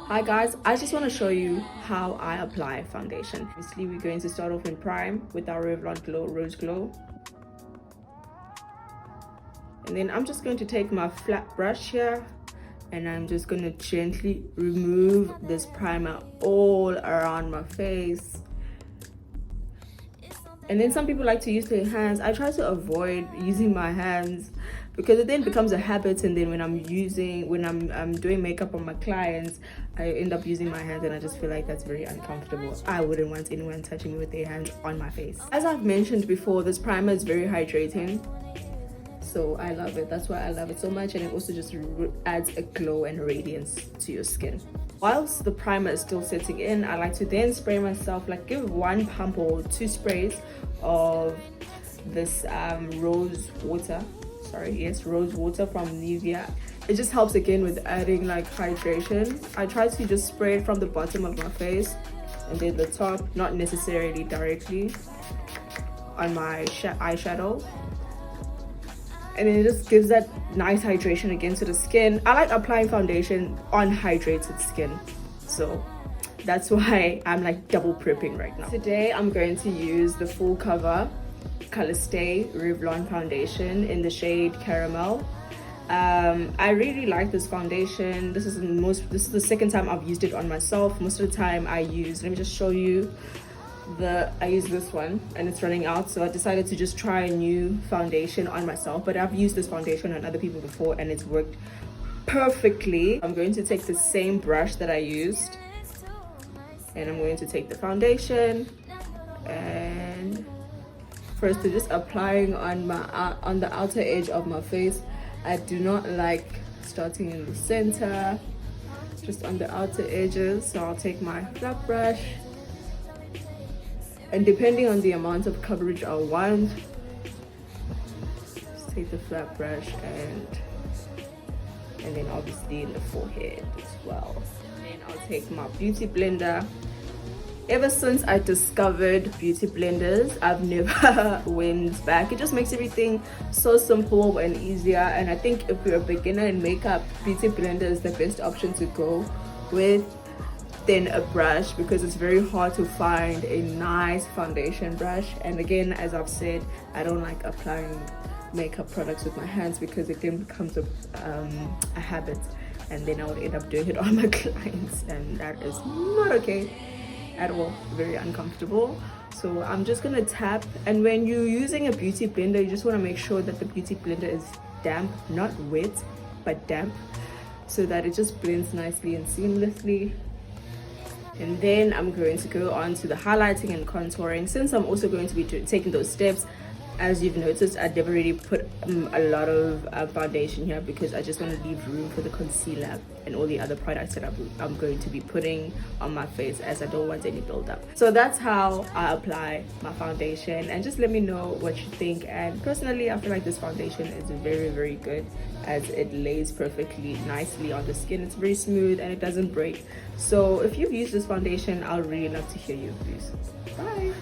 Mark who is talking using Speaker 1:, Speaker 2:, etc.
Speaker 1: Hi guys, I just want to show you how I apply foundation. Obviously, we're going to start off in Prime with our Revlon Glow Rose Glow. And then I'm just going to take my flat brush here and I'm just going to gently remove this primer all around my face. And then some people like to use their hands. I try to avoid using my hands because it then becomes a habit, and then when I'm doing makeup on my clients, I end up using my hands and I just feel like that's very uncomfortable. I wouldn't want anyone touching me with their hands on my face. As I've mentioned before, this primer is very hydrating, so I love it. That's why I love it so much, and it also just adds a glow and radiance to your skin. Whilst the primer is still setting in, I like to then spray myself, like give one pump or two sprays of this rose water from Nivea. It just helps again with adding like hydration. I try to just spray it from the bottom of my face and then the top, not necessarily directly on my eyeshadow, and then it just gives that nice hydration again to the skin. I like applying foundation on hydrated skin, so that's why I'm like double prepping right now. Today I'm going to use the Full Cover Color Stay Revlon foundation in the shade Caramel. I really like this foundation. This is the second time I've used it on myself. Most of the time let me just show you, I use this one and it's running out, so I decided to just try a new foundation on myself. But I've used this foundation on other people before and it's worked perfectly. I'm going to take the same brush that I used and I'm going to take the foundation, and first to just applying on the outer edge of my face. I do not like starting in the center, just on the outer edges. So I'll take my flat brush, and depending on the amount of coverage I want, just take the flat brush and then obviously in the forehead as well. And I'll take my beauty blender. Ever since I discovered beauty blenders, I've never went back. It just makes everything so simple and easier, and I think if you're a beginner in makeup, beauty blender is the best option to go with than a brush, because it's very hard to find a nice foundation brush. And again, as I've said, I don't like applying makeup products with my hands because it then becomes a habit, and then I would end up doing it on my clients, and that is not okay at all. Very uncomfortable. So I'm just gonna tap, and when you're using a beauty blender, you just want to make sure that the beauty blender is damp, not wet but damp, so that it just blends nicely and seamlessly. And then I'm going to go on to the highlighting and contouring. Since I'm also going to be taking those steps, as you've noticed, I never really put a lot of foundation here because I just want to leave room for the concealer and all the other products that I'm going to be putting on my face, as I don't want any buildup. So that's how I apply my foundation, and just let me know what you think. And personally, I feel like this foundation is very, very good, as it lays perfectly nicely on the skin. It's very smooth and it doesn't break. So if you've used this foundation, I'll really love to hear your views. Bye.